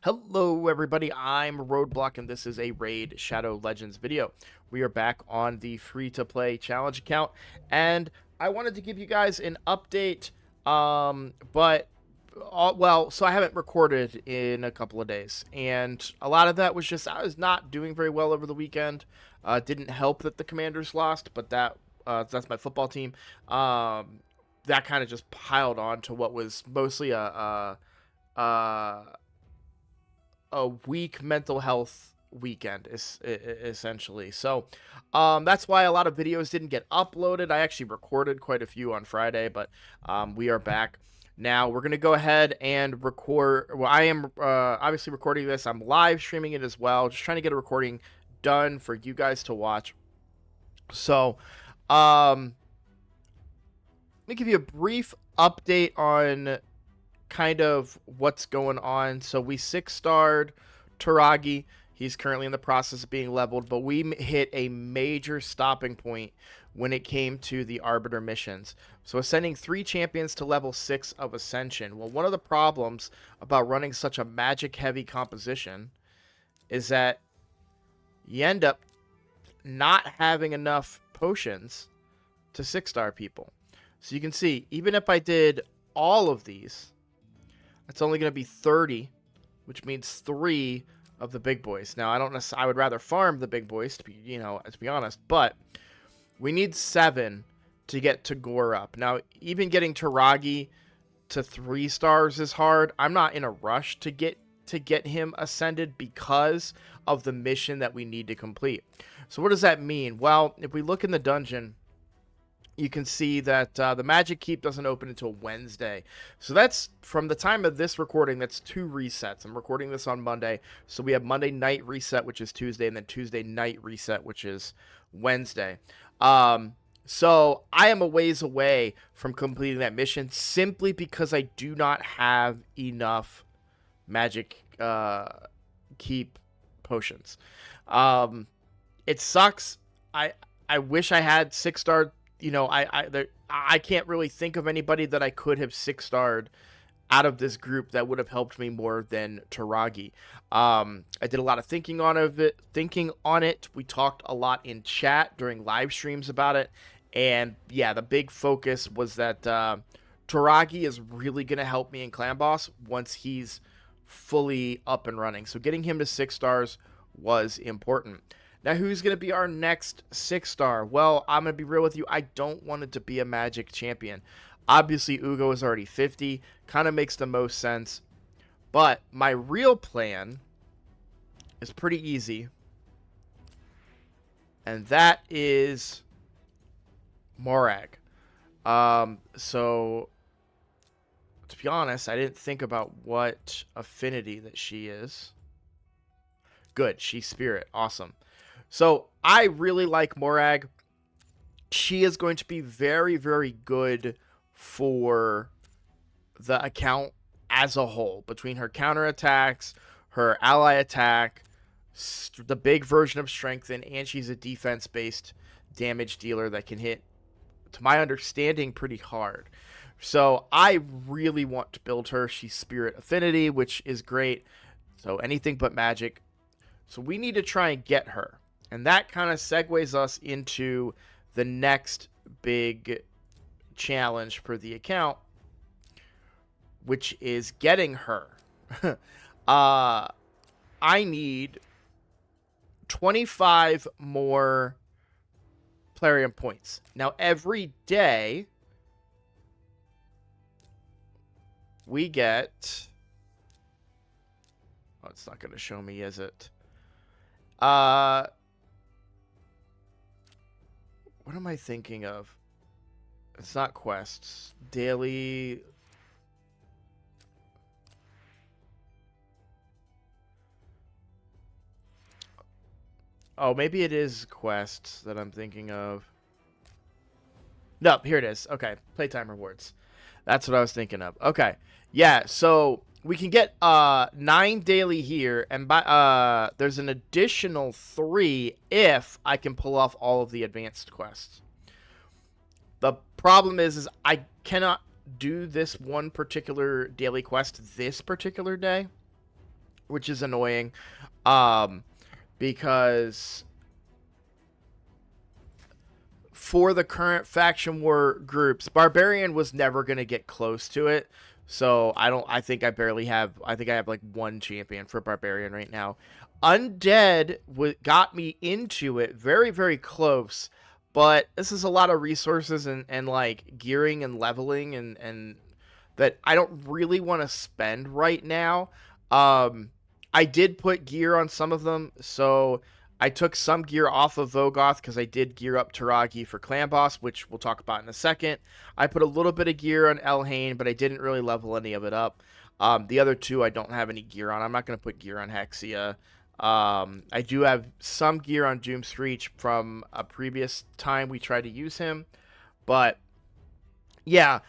Hello everybody, I'm Roadblock and this is a Raid Shadow Legends video. We are back on the free-to-play challenge account and I wanted to give you guys an update, so I haven't recorded in a couple of days and a lot of that was just I was not doing very well over the weekend. Didn't help that the Commanders lost, but that's my football team. That kind of just piled on to what was mostly a weak mental health weekend is essentially. So that's why a lot of videos didn't get uploaded. I actually recorded quite a few on Friday, but we are back now. We're gonna go ahead and record. Well, I am obviously recording this. I'm live streaming it as well, just trying to get a recording done for you guys to watch. So let me give you a brief update on kind of what's going on. So we 6-starred Taragi. He's currently in the process of being leveled, but we hit a major stopping point when it came to the Arbiter missions. So ascending 3 champions to level 6 of Ascension. Well, one of the problems about running such a magic-heavy composition is that you end up not having enough potions to 6-star people. So you can see, even if I did all of these, it's only going to be 30, which means 3 of the big boys. Now, I would rather farm the big boys, to be honest, but we need 7 to get to Gore up. Now, even getting Taragi to 3 stars is hard. I'm not in a rush to get him ascended because of the mission that we need to complete. So what does that mean? Well, if we look in the dungeon, you can see that the Magic Keep doesn't open until Wednesday. So that's, from the time of this recording, that's 2 resets. I'm recording this on Monday. So we have Monday night reset, which is Tuesday, and then Tuesday night reset, which is Wednesday. So I am a ways away from completing that mission simply because I do not have enough Magic Keep potions. It sucks. I wish I had 6-star. I can't really think of anybody that I could have 6-starred out of this group that would have helped me more than Taragi. I did a lot of thinking on it. We talked a lot in chat during live streams about it. And yeah, the big focus was that Taragi is really going to help me in Clan Boss once he's fully up and running. So getting him to 6 stars was important. Now, who's going to be our next 6-star? Well, I'm going to be real with you. I don't want it to be a Magic champion. Obviously, Ugo is already 50. Kind of makes the most sense. But my real plan is pretty easy. And that is Morag. So, to be honest, I didn't think about what affinity that she is. Good. She's Spirit. Awesome. So I really like Morag. She is going to be very, very good for the account as a whole. Between her counterattacks, her ally attack, the big version of Strengthen, and she's a defense-based damage dealer that can hit, to my understanding, pretty hard. So I really want to build her. She's Spirit Affinity, which is great. So anything but magic. So we need to try and get her. And that kind of segues us into the next big challenge for the account, which is getting her. I need 25 more Plarium points. Now, every day, we get... Oh, it's not going to show me, is it? What am I thinking of? It's not quests. Daily... Oh, maybe it is quests that I'm thinking of. No, here it is. Okay, playtime rewards. That's what I was thinking of. Okay, yeah, so we can get 9 daily here, and there's an additional 3 if I can pull off all of the advanced quests. The problem is I cannot do this one particular daily quest this particular day, which is annoying. Um, because for the current faction war groups, Barbarian was never going to get close to it. So I think I have like one champion for Barbarian right now. Undead got me into it very, very close. But this is a lot of resources and like gearing and leveling and that I don't really want to spend right now. Um, I did put gear on some of them, so I took some gear off of Vogoth because I did gear up Taragi for Clan Boss, which we'll talk about in a second. I put a little bit of gear on Elhain, but I didn't really level any of it up. The other two I don't have any gear on. I'm not going to put gear on Hexia. I do have some gear on Doomsreach from a previous time we tried to use him, but yeah,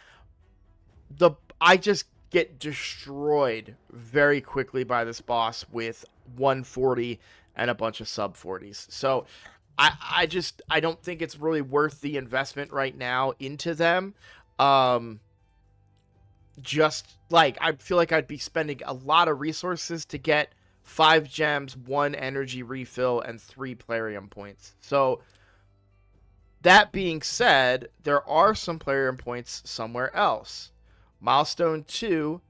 I just get destroyed very quickly by this boss with 140 and a bunch of sub 40s. So I don't think it's really worth the investment right now into them. Just like I feel like I'd be spending a lot of resources to get 5 gems, 1 energy refill, and 3 Plarium points. So that being said, there are some Plarium points somewhere else. Milestone 2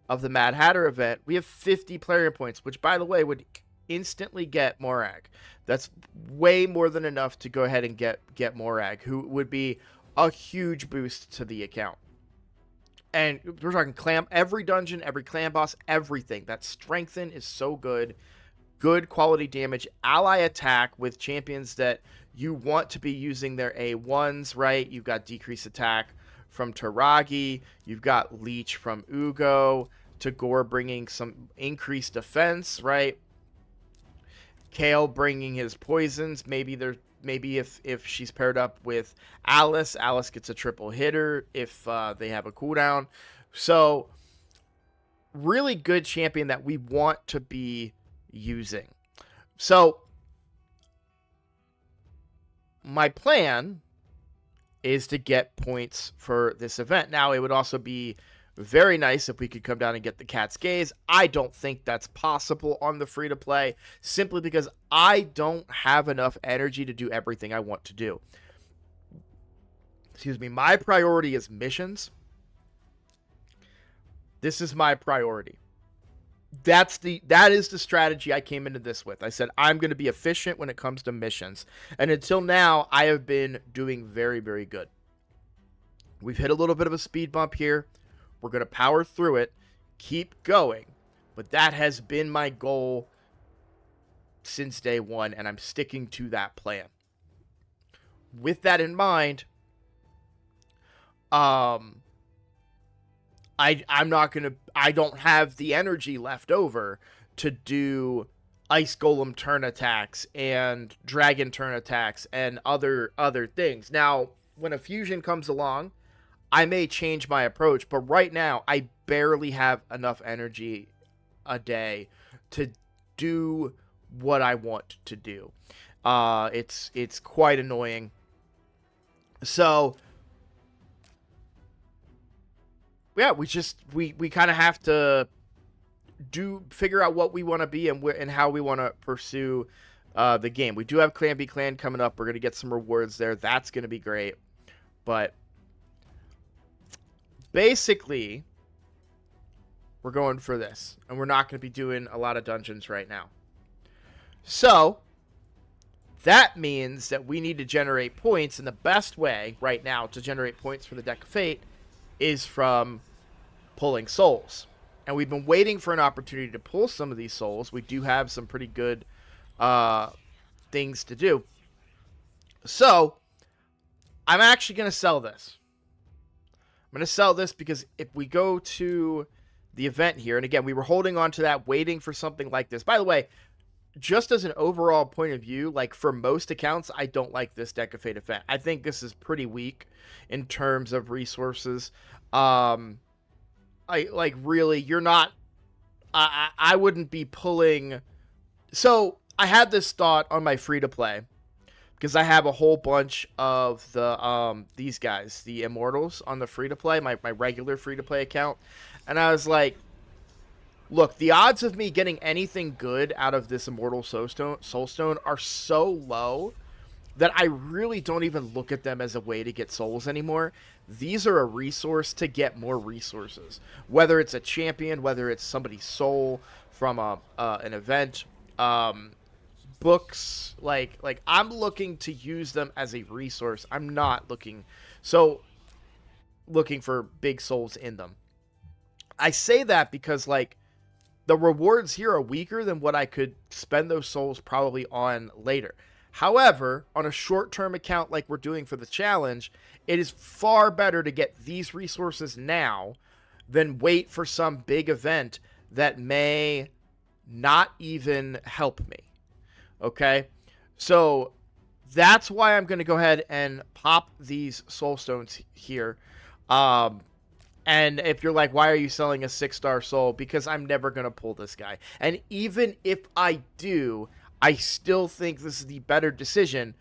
of the Mad Hatter event, we have 50 Plarium points, which, by the way, would instantly get Morag. That's way more than enough to go ahead and get Morag, who would be a huge boost to the account. And we're talking every dungeon, every clan boss, everything. That strengthen is so good. Good quality damage. Ally attack with champions that you want to be using their A1s, right? You've got decreased attack from Taragi. You've got Leech from Ugo. Tagore bringing some increased defense, right? Kale bringing his poisons. Maybe if she's paired up with Alice gets a triple hitter if they have a cooldown. So really good champion that we want to be using. So my plan is to get points for this event. Now, it would also be very nice if we could come down and get the Cat's Gaze. I don't think that's possible on the free-to-play, simply because I don't have enough energy to do everything I want to do. Excuse me. My priority is missions. This is my priority. That is the strategy I came into this with. I said, I'm going to be efficient when it comes to missions. And until now, I have been doing very, very good. We've hit a little bit of a speed bump here. We're going to power through it, keep going. But that has been my goal since day one, and I'm sticking to that plan. With that in mind, I'm not going to, I don't have the energy left over to do Ice Golem turn attacks and Dragon turn attacks and other things. Now, when a fusion comes along, I may change my approach, but right now I barely have enough energy a day to do what I want to do. It's quite annoying. So yeah, we kind of have to figure out what we want to be and how we want to pursue the game. We do have Clan B Clan coming up. We're going to get some rewards there. That's going to be great. But basically, we're going for this. And we're not going to be doing a lot of dungeons right now. So that means that we need to generate points. And the best way right now to generate points for the Deck of Fate is from pulling souls. And we've been waiting for an opportunity to pull some of these souls. We do have some pretty good things to do. So I'm actually going to sell this. I'm going to sell this because if we go to the event here, and again, we were holding on to that, waiting for something like this. By the way, just as an overall point of view, like for most accounts, I don't like this Deck of Fate event. I think this is pretty weak in terms of resources. I wouldn't be pulling. So I had this thought on my free to play because I have a whole bunch of the these guys, the Immortals, on the free to play, my regular free to play account, and I was like, Look, the odds of me getting anything good out of this Immortal Soulstone are so low that I really don't even look at them as a way to get souls anymore. These are a resource to get more resources. Whether it's a champion, whether it's somebody's soul from an event, books, like I'm looking to use them as a resource. I'm not looking for big souls in them. I say that because like the rewards here are weaker than what I could spend those souls probably on later. However, on a short-term account like we're doing for the challenge, it is far better to get these resources now than wait for some big event that may not even help me. Okay? So that's why I'm going to go ahead and pop these soul stones here. And if you're like, why are you selling a 6-star soul? Because I'm never going to pull this guy. And even if I do, I still think this is the better decision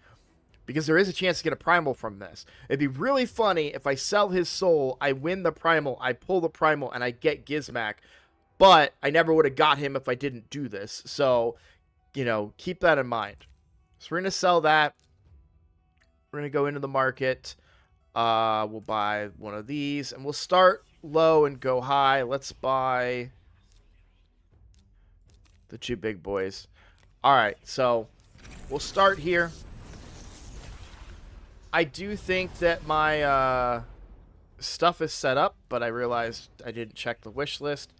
because there is a chance to get a primal from this. It'd be really funny if I sell his soul, I win the primal, I pull the primal, and I get Gizmak. But I never would have got him if I didn't do this. So, you know, keep that in mind. So we're going to sell that. We're going to go into the market. We'll buy one of these, and we'll start low and go high. Let's buy the 2 big boys. All right, so we'll start here. I do think that my stuff is set up, but I realized I didn't check the wish list.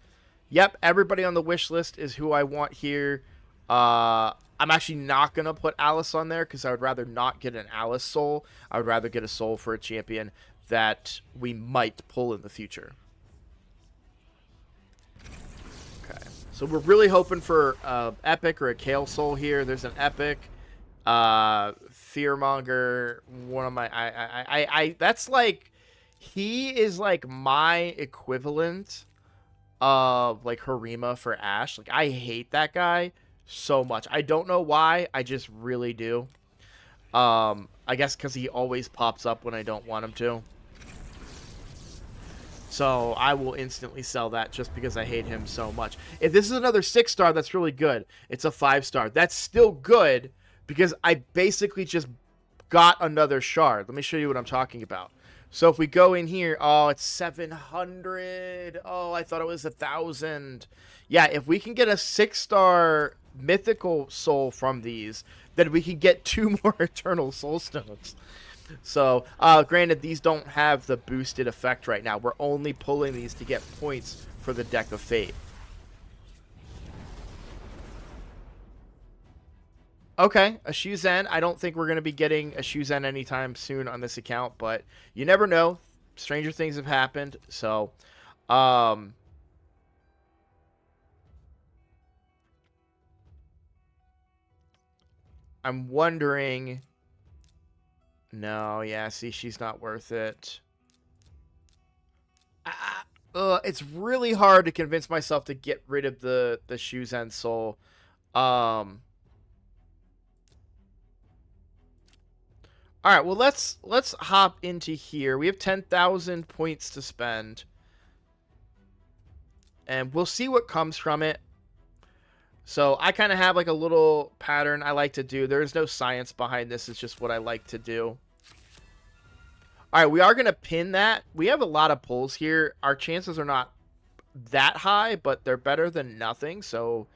Yep, everybody on the wish list is who I want here. I'm actually not going to put Alice on there because I would rather not get an Alice soul. I would rather get a soul for a champion that we might pull in the future. Okay, so we're really hoping for Epic or a Kale soul here. There's an Epic. Fearmonger, one of my... that's like... He is like my equivalent of like Harima for Ashe. Like, I hate that guy so much. I don't know why. I just really do. I guess because he always pops up when I don't want him to. So I will instantly sell that just because I hate him so much. If this is another 6-star, that's really good. It's a 5-star. That's still good because I basically just got another shard. Let me show you what I'm talking about. So if we go in here, oh, it's 700. Oh, I thought it was 1,000. Yeah, if we can get a 6-star mythical soul from these, then we can get 2 more eternal soul stones. So, granted, these don't have the boosted effect right now. We're only pulling these to get points for the Deck of Fate. Okay, a Shuzen. I don't think we're going to be getting a Shuzen anytime soon on this account, but you never know. Stranger things have happened, so... I'm wondering... No, yeah, see, she's not worth it. It's really hard to convince myself to get rid of the Shuzen soul. All right, well, let's hop into here. We have 10,000 points to spend. And we'll see what comes from it. So I kind of have like a little pattern I like to do. There's no science behind this. It's just what I like to do. All right, we are going to pin that. We have a lot of pulls here. Our chances are not that high, but they're better than nothing. So,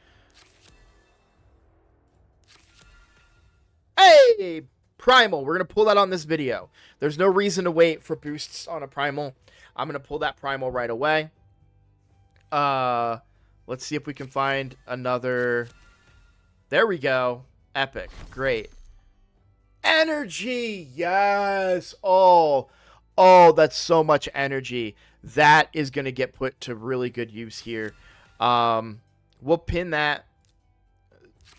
hey, Primal. We're going to pull that on this video. There's no reason to wait for boosts on a Primal. I'm going to pull that Primal right away. Let's see if we can find another. There we go. Epic. Great. Energy. Yes. Oh, that's so much energy. That is going to get put to really good use here. We'll pin that.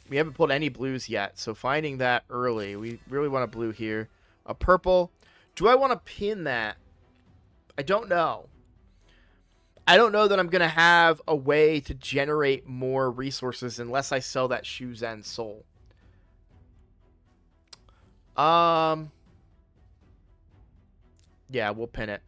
We haven't pulled any blues yet, so finding that early. We really want a blue here. A purple. Do I want to pin that? I don't know. I don't know that I'm going to have a way to generate more resources unless I sell that Shuzen soul. Yeah, we'll pin it.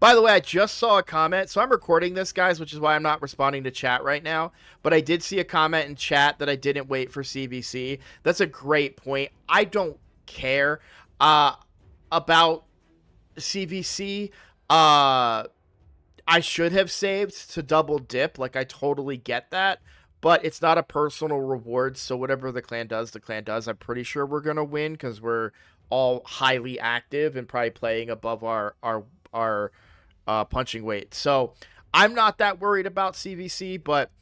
By the way, I just saw a comment. So I'm recording this, guys, which is why I'm not responding to chat right now. But I did see a comment in chat that I didn't wait for CVC. That's a great point. I don't care about CVC. I should have saved to double dip. Like, I totally get that. But it's not a personal reward, so whatever the clan does, the clan does. I'm pretty sure we're going to win because we're all highly active and probably playing above our punching weight. So I'm not that worried about CVC, but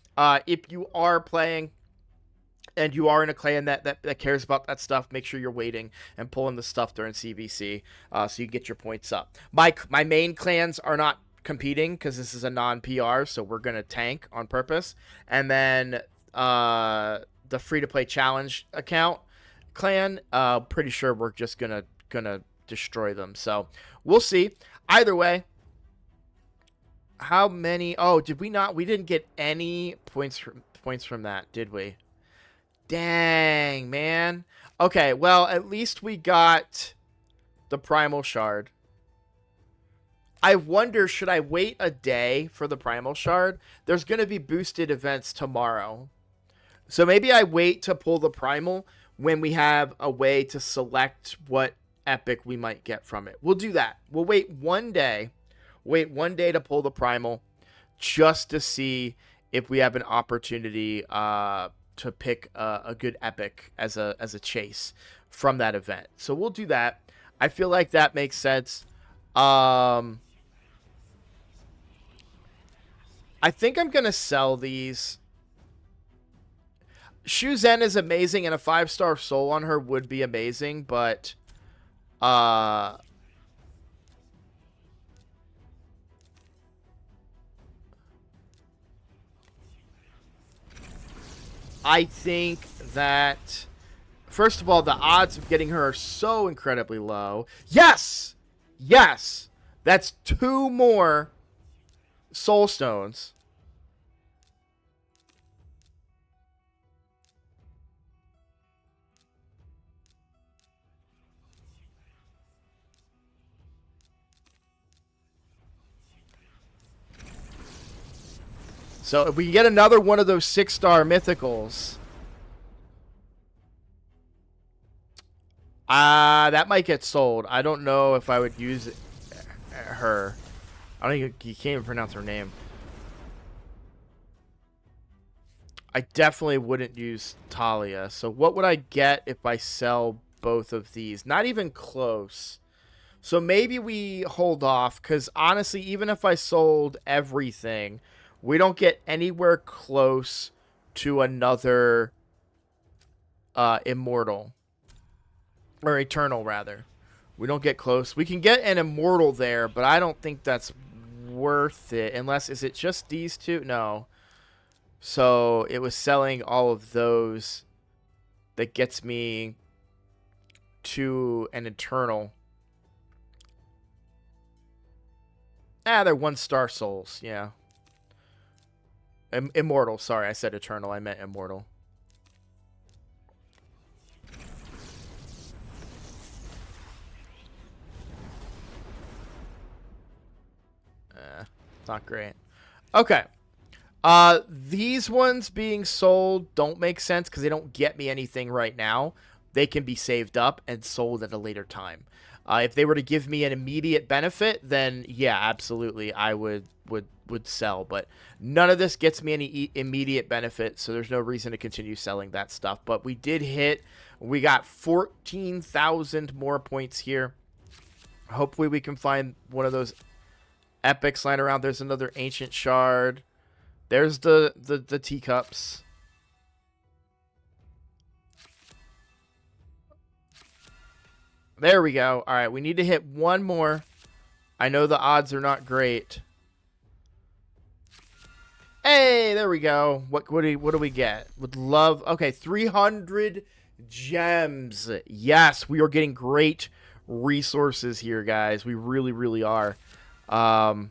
if you are playing and you are in a clan that cares about that stuff, make sure you're waiting and pulling the stuff during CVC so you get your points up. My main clans are not competing because this is a non-PR, so we're going to tank on purpose. And then the free-to-play challenge account clan, pretty sure we're just gonna destroy them. So we'll see. Either way, how many? Oh, did we not? We didn't get any points from that, did we? Dang, man. Okay, well, at least we got the primal shard. I wonder, should I wait a day for the primal shard? There's going to be boosted events tomorrow. So maybe I wait to pull the primal when we have a way to select what epic we might get from it. We'll do that. We'll wait one day. Wait one day to pull the primal just to see if we have an opportunity to pick a good epic as a chase from that event. So we'll do that. I feel like that makes sense. I think I'm going to sell these. Shuzen is amazing, and a 5-star soul on her would be amazing, but I think that, first of all, the odds of getting her are so incredibly low. Yes! Yes! That's 2 more soul stones. So if we get another one of those 6-star mythicals, that might get sold. I don't know if I would use her. I don't think you can't even pronounce her name. I definitely wouldn't use Talia. So what would I get if I sell both of these? Not even close. So maybe we hold off, because honestly, even if I sold everything, we don't get anywhere close to another immortal. Or eternal, rather. We don't get close. We can get an immortal there, but I don't think that's worth it. Unless, is it just these two? No. So it was selling all of those that gets me to an eternal. They're 1-star souls. Yeah. Immortal. Sorry, I said eternal. I meant immortal. Not great. Okay. These ones being sold don't make sense because they don't get me anything right now. They can be saved up and sold at a later time. If they were to give me an immediate benefit, then yeah, absolutely, I would sell. But none of this gets me any immediate benefit, so there's no reason to continue selling that stuff. But we did hit. We got 14,000 more points here. Hopefully we can find one of those epics lying around. There's another ancient shard. There's the teacups. There we go. All right, we need to hit one more. I know the odds are not great. Hey, there we go. What do we get? Would love. Okay, 300 gems. Yes, we are getting great resources here, guys. We really, really are. I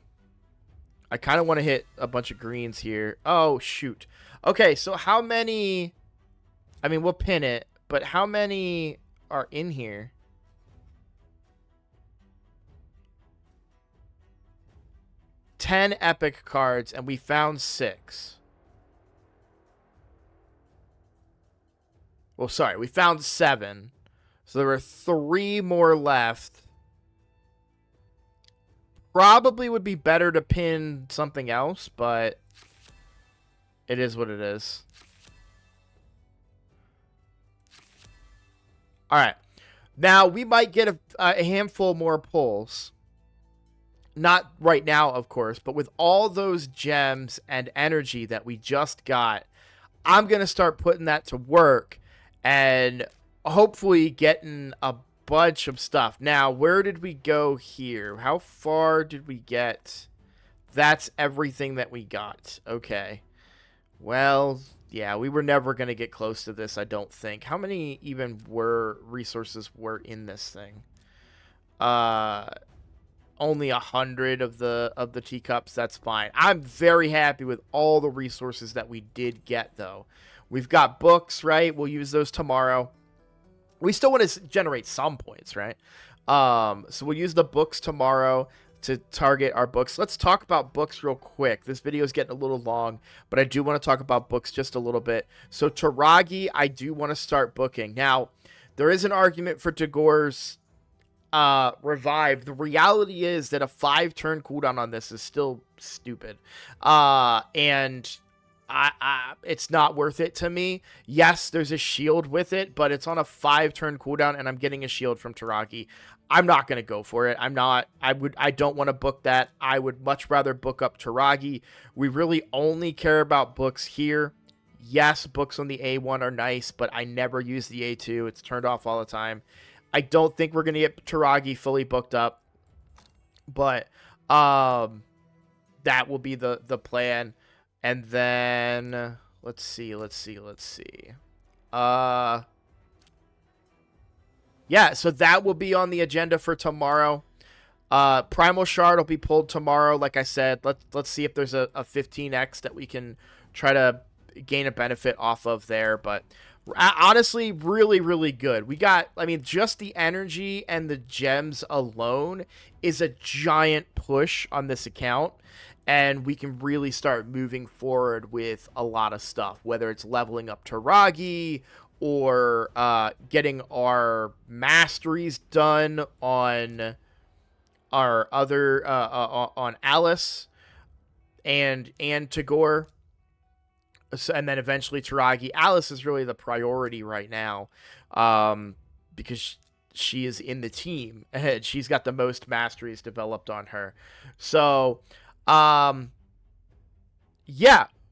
kind of want to hit a bunch of greens here. Oh, shoot. Okay, so how many... I mean, we'll pin it, but how many are in here? 10 epic cards, and we found 6. Well, sorry, we found 7. So there were 3 more left. Probably would be better to pin something else, but it is what it is. All right. Now, we might get a handful more pulls. Not right now, of course, but with all those gems and energy that we just got, I'm going to start putting that to work and hopefully getting a bunch of stuff. Now, where did we go here? How far did we get? That's everything that we got. Okay. Well, yeah, we were never going to get close to this, I don't think. How many even resources were in this thing? Only 100 of the teacups. That's fine. I'm very happy with all the resources that we did get, though. We've got books, right? We'll use those tomorrow. We still want to generate some points, right? So we'll use the books tomorrow to target our books. Let's talk about books real quick. This video is getting a little long, but I do want to talk about books just a little bit. So Taragi, I do want to start booking. Now, there is an argument for Tagor's revive. The reality is that a 5-turn cooldown on this is still stupid. And it's not worth it to me. Yes, there's a shield with it, but it's on a 5-turn cooldown, and I'm getting a shield from Taragi. I'm not going to go for it. I don't want to book that. I would much rather book up Taragi. We really only care about books here. Yes, books on the A1 are nice, but I never use the A2. It's turned off all the time. I don't think we're going to get Taragi fully booked up, but that will be the plan. And then let's see. Yeah, so that will be on the agenda for tomorrow. Primal Shard will be pulled tomorrow. Like I said, let's see if there's a 15x that we can try to gain a benefit off of there. But honestly, really, really good. We got, I mean, just the energy and the gems alone is a giant push on this account. And we can really start moving forward with a lot of stuff, whether it's leveling up Taragi or getting our masteries done on our other on Alice and Tagore. So, and then eventually Taragi. Alice is really the priority right now because she is in the team and she's got the most masteries developed on her. So, yeah.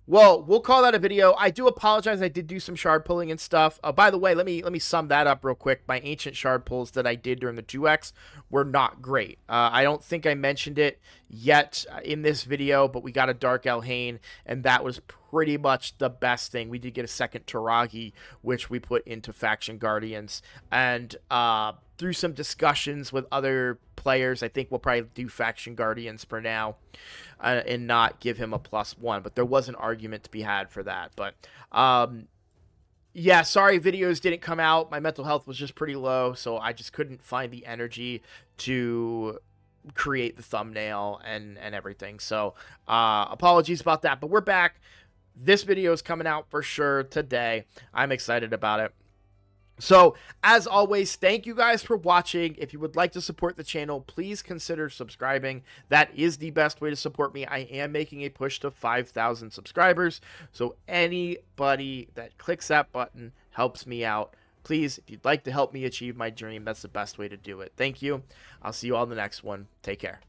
Well, we'll call that a video. I do apologize. I did do some shard pulling and stuff. By the way, let me sum that up real quick. My ancient shard pulls that I did during the 2x were not great. I don't think I mentioned it yet in this video, but we got a Dark Elhain, and that was pretty much the best thing. We did get a second Taragi, which we put into Faction Guardians. And through some discussions with other players, I think we'll probably do Faction Guardians for now. And not give him a +1, but there was an argument to be had for that. But yeah, sorry videos didn't come out. My mental health was just pretty low, so I just couldn't find the energy to create the thumbnail and everything. So apologies about that, but we're back. This video is coming out for sure today. I'm excited about it. So, as always, thank you guys for watching. If you would like to support the channel, please consider subscribing. That is the best way to support me. I am making a push to 5,000 subscribers. So, anybody that clicks that button helps me out. Please, if you'd like to help me achieve my dream, that's the best way to do it. Thank you. I'll see you all in the next one. Take care.